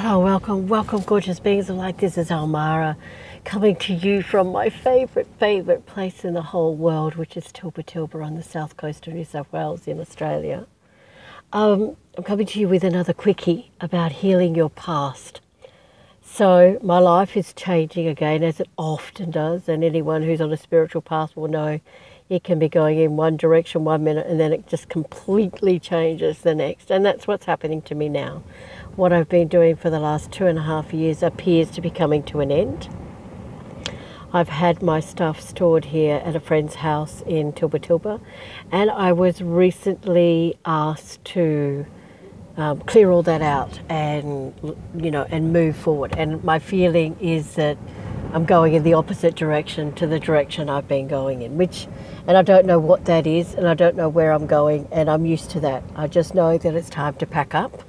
Hello, welcome gorgeous beings of light. This is Almara coming to you from my favourite place in the whole world, which is Tilba on the south coast of New South Wales in Australia. I'm coming to you with another quickie about healing your past. So my life is changing again, as it often does, and anyone who's on a spiritual path will know it can be going in one direction 1 minute and then it just completely changes the next. And that's what's happening to me now. What I've been doing for the last 2.5 years appears to be coming to an end. I've had my stuff stored here at a friend's house in Tilba, and I was recently asked to clear all that out and move forward. And my feeling is that I'm going in the opposite direction to the direction I've been going in, and I don't know what that is, and I don't know where I'm going, and I'm used to that. I just know that it's time to pack up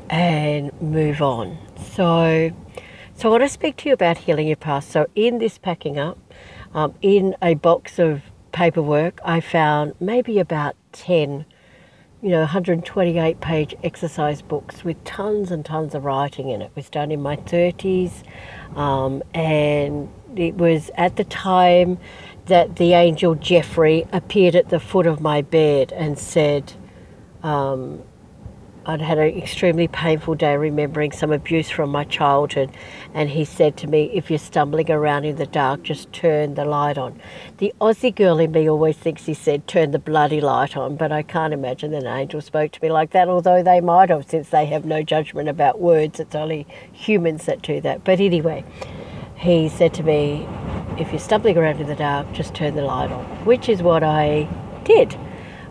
and move on. So I want to speak to you about healing your past. So in this packing up, in a box of paperwork, I found maybe about 10 128-page exercise books with tons and tons of writing in it. It was done in my 30s, and it was at the time that the angel Jeffrey appeared at the foot of my bed and said, I'd had an extremely painful day remembering some abuse from my childhood, and he said to me, if you're stumbling around in the dark, just turn the light on. The Aussie girl in me always thinks he said, turn the bloody light on, but I can't imagine that an angel spoke to me like that, although they might have, since they have no judgment about words. It's only humans that do that. But anyway, he said to me, if you're stumbling around in the dark, just turn the light on, which is what I did.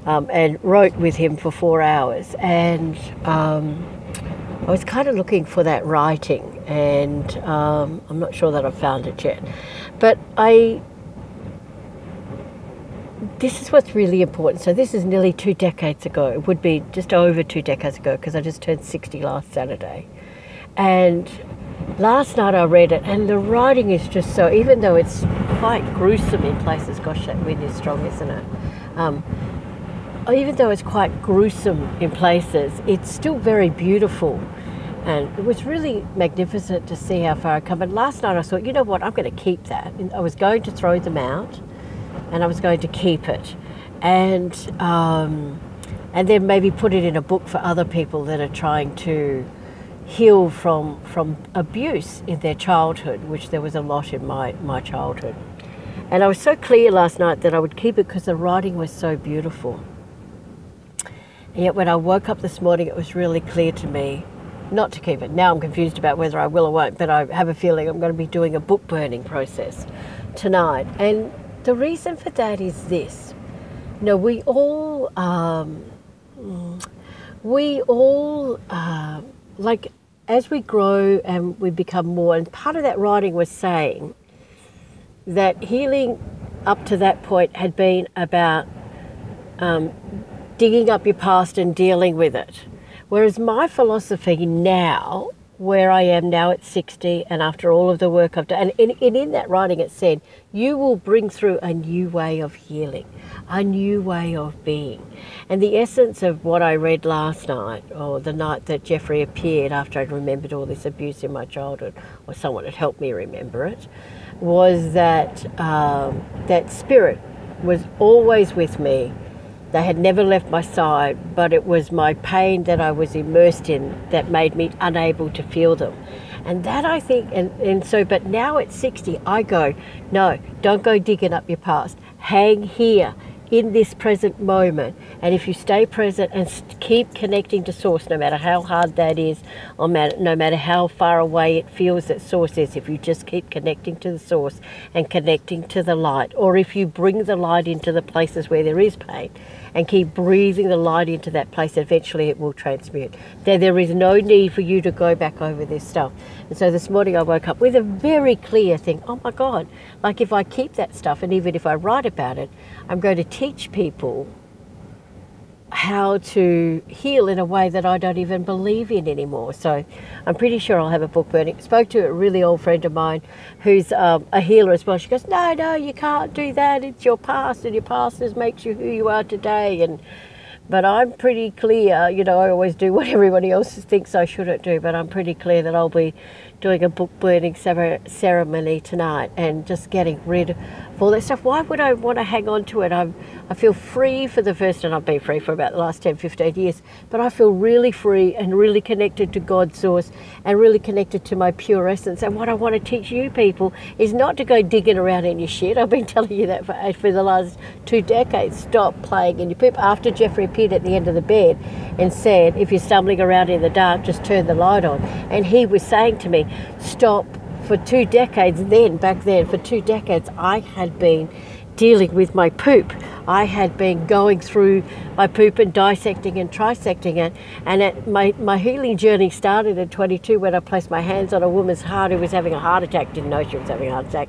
And wrote with him for 4 hours, and I was kind of looking for that writing, and I'm not sure that I've found it yet, but this is what's really important. So this is nearly 2 decades ago. It would be just over 2 decades ago, because I just turned 60 last Saturday, and last night I read it, and the writing is just so, even though it's quite gruesome in places, gosh, that wind is strong, isn't it? Even though it's quite gruesome in places, it's still very beautiful. And it was really magnificent to see how far I'd come. And last night I thought, you know what, I'm going to keep that. And I was going to throw them out, and I was going to keep it. And then maybe put it in a book for other people that are trying to heal from abuse in their childhood, which there was a lot in my childhood. And I was so clear last night that I would keep it because the writing was so beautiful. And yet when I woke up this morning, it was really clear to me not to keep it. Now I'm confused about whether I will or won't, but I have a feeling I'm going to be doing a book burning process tonight. And the reason for that is this. We all, like, as we grow and we become more, and part of that writing was saying that healing up to that point had been about digging up your past and dealing with it. Whereas my philosophy now, where I am now at 60, and after all of the work I've done, and in that writing it said, you will bring through a new way of healing, a new way of being. And the essence of what I read last night, or the night that Jeffrey appeared after I'd remembered all this abuse in my childhood, or someone had helped me remember it, was that that spirit was always with me. They had never left my side, but it was my pain that I was immersed in that made me unable to feel them. And that, I think, but now at 60, I go, no, don't go digging up your past. Hang here in this present moment. And if you stay present and keep connecting to source, no matter how hard that is, or no matter how far away it feels that source is, if you just keep connecting to the source and connecting to the light, or if you bring the light into the places where there is pain and keep breathing the light into that place, eventually it will transmute. There is no need for you to go back over this stuff. And so this morning I woke up with a very clear thing. Oh my God, like if I keep that stuff, and even if I write about it, I'm going to teach people how to heal in a way that I don't even believe in anymore. So I'm pretty sure I'll have a book burning. Spoke to a really old friend of mine who's a healer as well. She goes, no, you can't do that. It's your past, and your past makes you who you are today. But I'm pretty clear, you know, I always do what everybody else thinks I shouldn't do, but I'm pretty clear that I'll be doing a book burning ceremony tonight and just getting rid of all that stuff. Why would I want to hang on to it? I feel free for the first, and I've been free for about the last 10, 15 years, but I feel really free and really connected to God's source and really connected to my pure essence. And what I want to teach you people is not to go digging around in your shit. I've been telling you that for the last 2 decades. Stop playing in your poop. After Jeffrey appeared at the end of the bed and said, if you're stumbling around in the dark, just turn the light on. And he was saying to me, stop. For 2 decades back then, for 2 decades, I had been dealing with my poop. I had been going through my poop and dissecting and trisecting it. And my healing journey started at 22 when I placed my hands on a woman's heart who was having a heart attack, didn't know she was having a heart attack,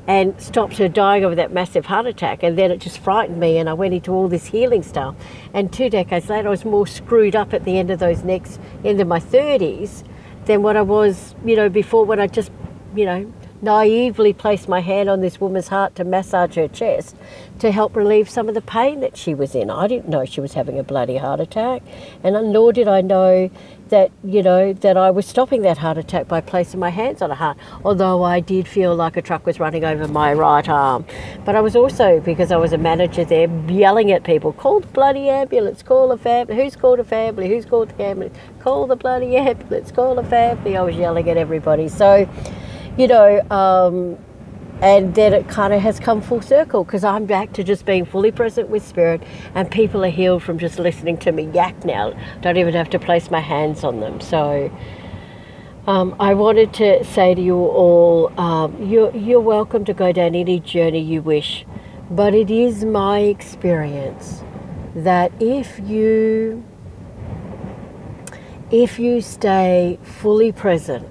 and stopped her dying of that massive heart attack. And then it just frightened me, and I went into all this healing stuff. And 2 decades later, I was more screwed up at the end of my 30s than what I was, you know, before, when I just, you know, naively placed my hand on this woman's heart to massage her chest to help relieve some of the pain that she was in. I didn't know she was having a bloody heart attack, and nor did I know that, you know, that I was stopping that heart attack by placing my hands on her heart, although I did feel like a truck was running over my right arm. But I was also, because I was a manager there, yelling at people, call the bloody ambulance, call the family, who's called a family, who's called the ambulance, call the bloody ambulance, call the family. I was yelling at everybody. So, you know, and then it kind of has come full circle, because I'm back to just being fully present with spirit, and people are healed from just listening to me yak now. Don't even have to place my hands on them. So I wanted to say to you all, you're welcome to go down any journey you wish, but it is my experience that if you stay fully present,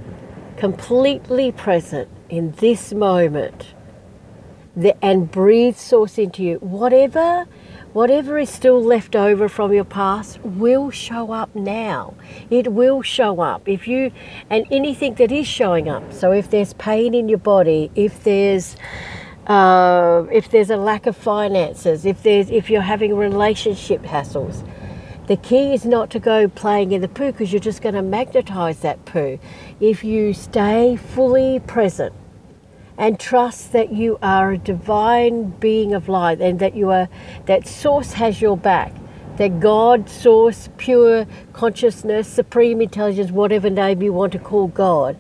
completely present in this moment, and breathe source into you, whatever is still left over from your past will show up now. It will show up. And anything that is showing up, so if there's pain in your body, if there's a lack of finances, if you're having relationship hassles, the key is not to go playing in the poo, because you're just going to magnetize that poo. If you stay fully present and trust that you are a divine being of light, and that source has your back, that God, source, pure consciousness, supreme intelligence, whatever name you want to call God,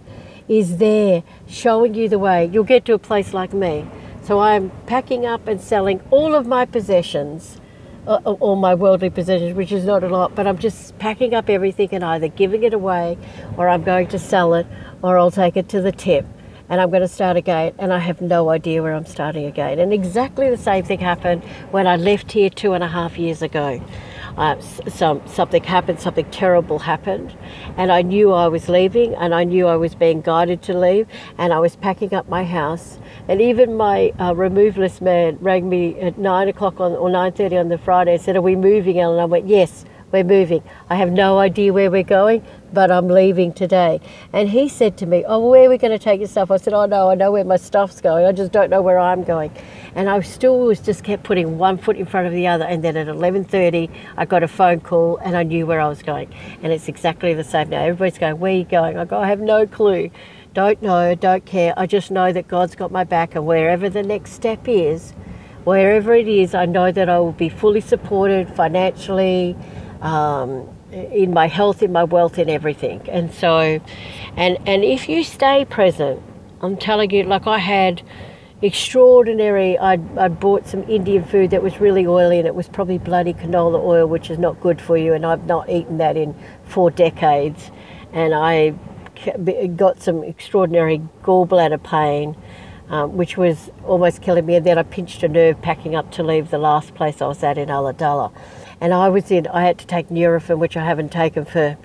is there showing you the way, you'll get to a place like me. So I'm packing up and selling all of my possessions, all my worldly possessions, which is not a lot, but I'm just packing up everything and either giving it away, or I'm going to sell it, or I'll take it to the tip, and I'm going to start again, and I have no idea where I'm starting again. And exactly the same thing happened when I left here 2.5 years ago. Something happened, something terrible happened, and I knew I was leaving, and I knew I was being guided to leave, and I was packing up my house. And even my removalist man rang me at 9 o'clock or 9:30 on the Friday and said, "Are we moving, Ellen?" I went, "Yes, we're moving. I have no idea where we're going, but I'm leaving today." And he said to me, "Oh, where are we going to take your stuff?" I said, "Oh no, I know where my stuff's going. I just don't know where I'm going." And I just kept putting one foot in front of the other. And then at 11:30, I got a phone call, and I knew where I was going. And it's exactly the same now. Everybody's going, "Where are you going?" I go, "I have no clue. Don't know, don't care. I just know that God's got my back, and wherever the next step is, wherever it is, I know that I will be fully supported financially, in my health, in my wealth, in everything." And so, and if you stay present, I'm telling you, like I had extraordinary, I'd bought some Indian food that was really oily, and it was probably bloody canola oil, which is not good for you, and I've not eaten that in 4 decades. And I got some extraordinary gallbladder pain, which was almost killing me. And then I pinched a nerve packing up to leave the last place I was at in Ulladulla. And I had to take Nurofen, which I haven't taken for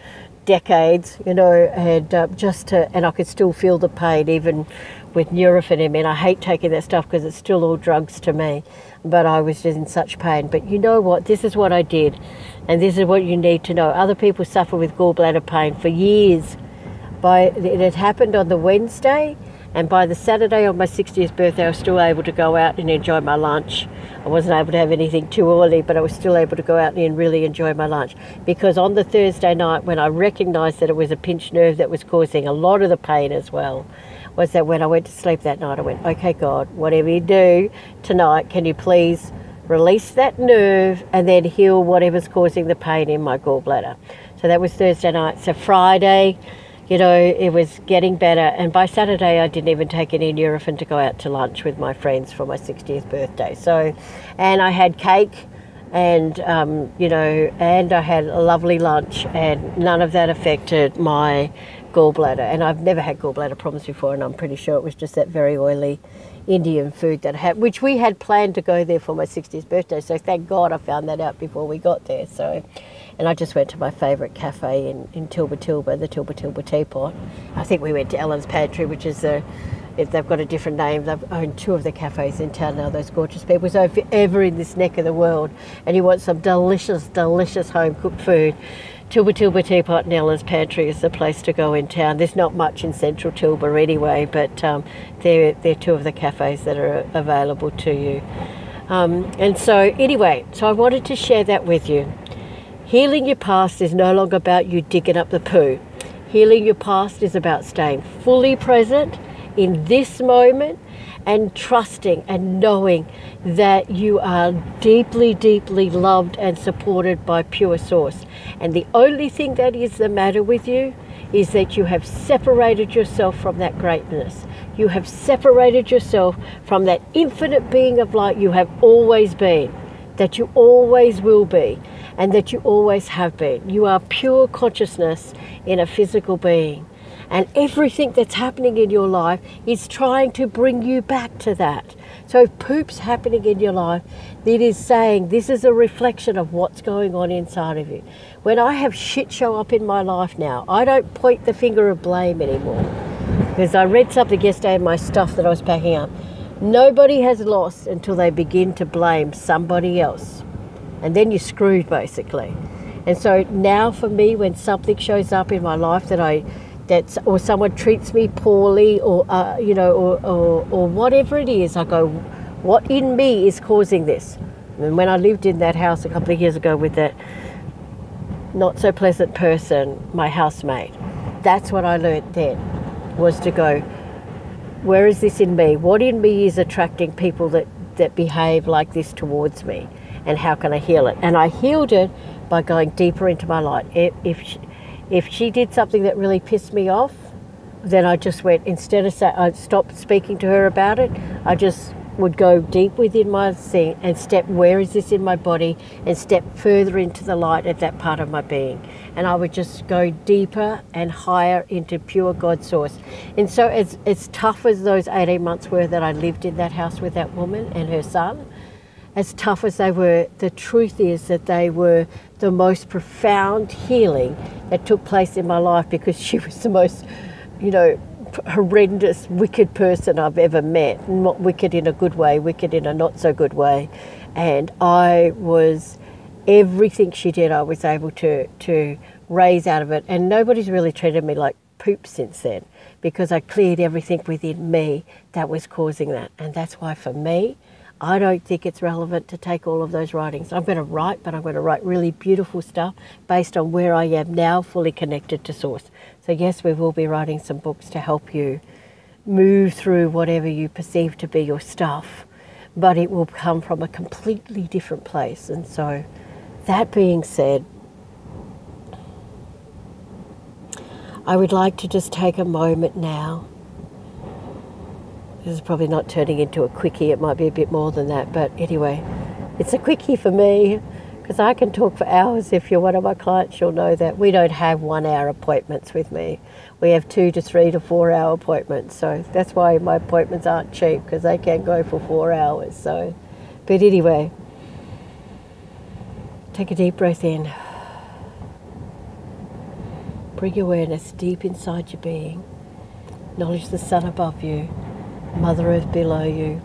decades, you know, and and I could still feel the pain even with Nurofen in me. And I hate taking that stuff because it's still all drugs to me, but I was just in such pain. But you know what? This is what I did, and this is what you need to know. Other people suffer with gallbladder pain for years. It had happened on the Wednesday, And by the Saturday on my 60th birthday, I was still able to go out and enjoy my lunch. I wasn't able to have anything too early, but I was still able to go out and really enjoy my lunch. Because on the Thursday night, when I recognised that it was a pinched nerve that was causing a lot of the pain as well, was that when I went to sleep that night, I went, okay, God, whatever you do tonight, can you please release that nerve and then heal whatever's causing the pain in my gallbladder. So that was Thursday night. So Friday, you know, it was getting better. And by Saturday, I didn't even take any Nurofen to go out to lunch with my friends for my 60th birthday. So, and I had cake and, you know, and I had a lovely lunch, and none of that affected my gallbladder. And I've never had gallbladder problems before, and I'm pretty sure it was just that very oily Indian food that I had, which we had planned to go there for my 60th birthday. So thank God I found that out before we got there. So, and I just went to my favourite cafe in Tilba, the Tilba Teapot. I think we went to Ellen's Pantry, which is if they've got a different name. They've owned 2 of the cafes in town now, those gorgeous people. So if you're ever in this neck of the world and you want some delicious, delicious home-cooked food, Tilba Teapot and Ellen's Pantry is the place to go in town. There's not much in central Tilba anyway, but they're 2 of the cafes that are available to you. And so anyway, so I wanted to share that with you. Healing your past is no longer about you digging up the poo. Healing your past is about staying fully present in this moment and trusting and knowing that you are deeply, deeply loved and supported by pure source. And the only thing that is the matter with you is that you have separated yourself from that greatness. You have separated yourself from that infinite being of light you have always been, that you always will be, and that you always have been. You are pure consciousness in a physical being. And everything that's happening in your life is trying to bring you back to that. So if poop's happening in your life, it is saying this is a reflection of what's going on inside of you. When I have shit show up in my life now, I don't point the finger of blame anymore. Because I read something yesterday in my stuff that I was packing up. Nobody has lost until they begin to blame somebody else. And then you're screwed, basically. And so now for me, when something shows up in my life or someone treats me poorly, or you know, or whatever it is, I go, what in me is causing this? And when I lived in that house a couple of years ago with that not so pleasant person, my housemate, that's what I learnt then, was to go, where is this in me? What in me is attracting people that behave like this towards me? And how can I heal it? And I healed it by going deeper into my light. If she did something that really pissed me off, then I just went, instead of I stopped speaking to her about it, I just would go deep within my thing and step, where is this in my body, and step further into the light at that part of my being. And I would just go deeper and higher into pure God source. And so as tough as those 18 months were that I lived in that house with that woman and her son, as tough as they were, the truth is that they were the most profound healing that took place in my life, because she was the most, you know, horrendous, wicked person I've ever met. Not wicked in a good way, wicked in a not so good way. And everything she did, I was able to raise out of it. And nobody's really treated me like poop since then, because I cleared everything within me that was causing that. And that's why for me, I don't think it's relevant to take all of those writings. I'm going to write, but I'm going to write really beautiful stuff based on where I am now, fully connected to source. So yes, we will be writing some books to help you move through whatever you perceive to be your stuff, but it will come from a completely different place. And so that being said, I would like to just take a moment now. This is probably not turning into a quickie, it might be a bit more than that, but anyway, it's a quickie for me, because I can talk for hours. If you're one of my clients, you'll know that we don't have 1 hour appointments with me. We have 2 to 3 to 4 hour appointments, so that's why my appointments aren't cheap, because they can go for 4 hours. So, but anyway, take a deep breath in. Bring awareness deep inside your being. Acknowledge the sun above you, Mother Earth below you.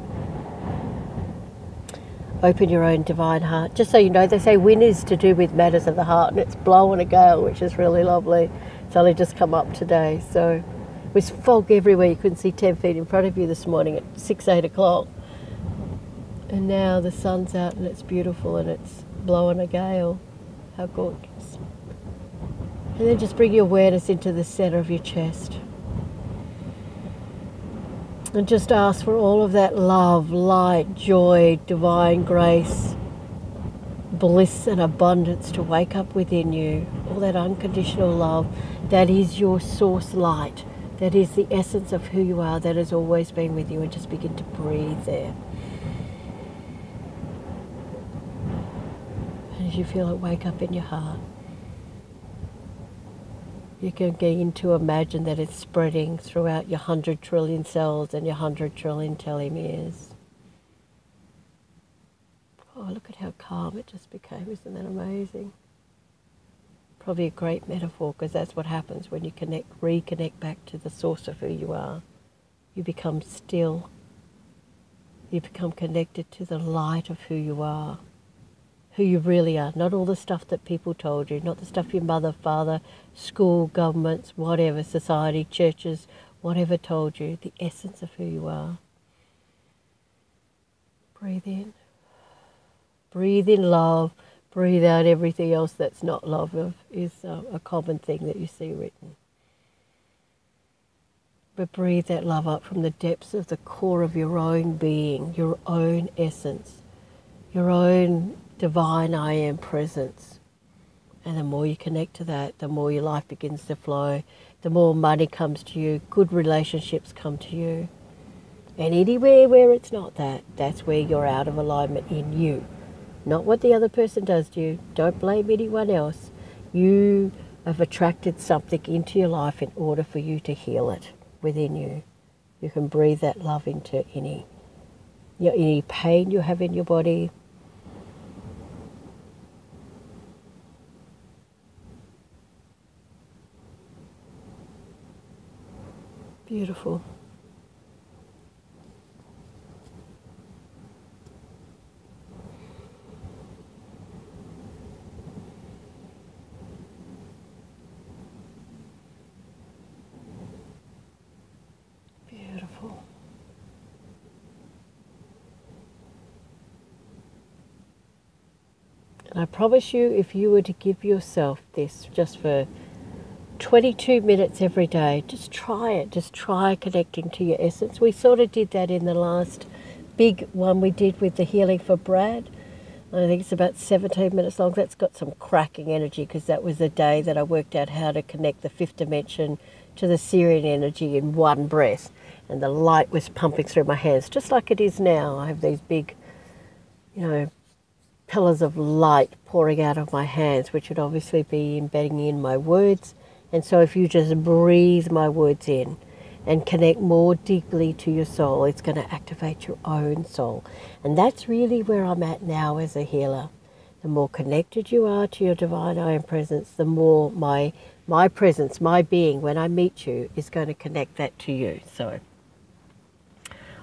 Open your own divine heart. Just so you know, they say wind is to do with matters of the heart, and it's blowing a gale, which is really lovely. It's only just come up today. So was fog everywhere. You couldn't see 10 feet in front of you this morning at 6, 8 o'clock. And now the sun's out and it's beautiful and it's blowing a gale. How gorgeous. And then just bring your awareness into the center of your chest. And just ask for all of that love, light, joy, divine grace, bliss and abundance to wake up within you. All that unconditional love, that is your source light. That is the essence of who you are, that has always been with you. And just begin to breathe there. And as you feel it wake up in your heart, you can begin to imagine that it's spreading throughout your 100 trillion cells and your 100 trillion telomeres. Oh, look at how calm it just became. Isn't that amazing? Probably a great metaphor, because that's what happens when you reconnect back to the source of who you are. You become still. You become connected to the light of who you are. Who you really are, not all the stuff that people told you, not the stuff your mother, father, school, governments, whatever, society, churches, whatever told you, the essence of who you are. Breathe in. Breathe in love. Breathe out everything else that's not love, is a common thing that you see written. But breathe that love up from the depths of the core of your own being, your own essence, your own divine I am presence. And the more you connect to that, the more your life begins to flow, the more money comes to you, good relationships come to you. And anywhere where it's not that, that's where you're out of alignment in you. Not what the other person does to you. Don't blame anyone else. You have attracted something into your life in order for you to heal it within you. You can breathe that love into any pain you have in your body. Beautiful. Beautiful. And I promise you, if you were to give yourself this just for 22 minutes every day, just try it. Just try connecting to your essence. We sort of did that in the last big one we did with the healing for Brad. I think it's about 17 minutes long. That's got some cracking energy, because that was the day that I worked out how to connect the fifth dimension to the Sirian energy in one breath. And the light was pumping through my hands, just like it is now. I have these big, pillars of light pouring out of my hands, which would obviously be embedding in my words. And so if you just breathe my words in and connect more deeply to your soul, it's going to activate your own soul. And that's really where I'm at now as a healer. The more connected you are to your divine I am presence, the more my presence, my being, when I meet you, is going to connect that to you. So,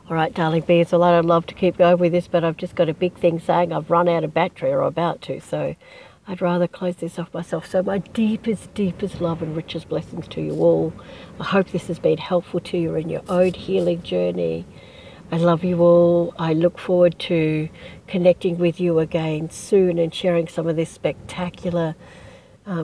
all right, darling bees, well, I'd love to keep going with this, but I've just got a big thing saying I've run out of battery, or about to. So I'd rather close this off myself. So my deepest, deepest love and richest blessings to you all. I hope this has been helpful to you in your own healing journey. I love you all. I look forward to connecting with you again soon and sharing some of this spectacular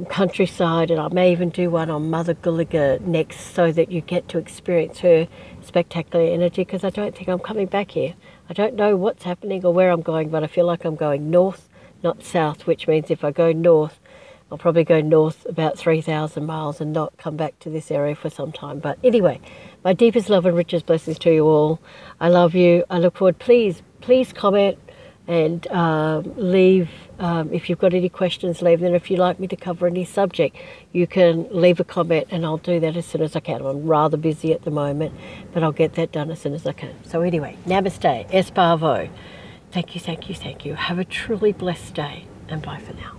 countryside. And I may even do one on Mother Gulliga next, so that you get to experience her spectacular energy, because I don't think I'm coming back here. I don't know what's happening or where I'm going, but I feel like I'm going north, not south, which means if I go north, I'll probably go north about 3,000 miles and not come back to this area for some time. But anyway, my deepest love and richest blessings to you all. I love you. I look forward. Please comment and leave, if you've got any questions, leave them. If you'd like me to cover any subject, you can leave a comment and I'll do that as soon as I can. I'm rather busy at the moment, but I'll get that done as soon as I can. So anyway, namaste, esparvo. Thank you, thank you, thank you. Have a truly blessed day, and bye for now.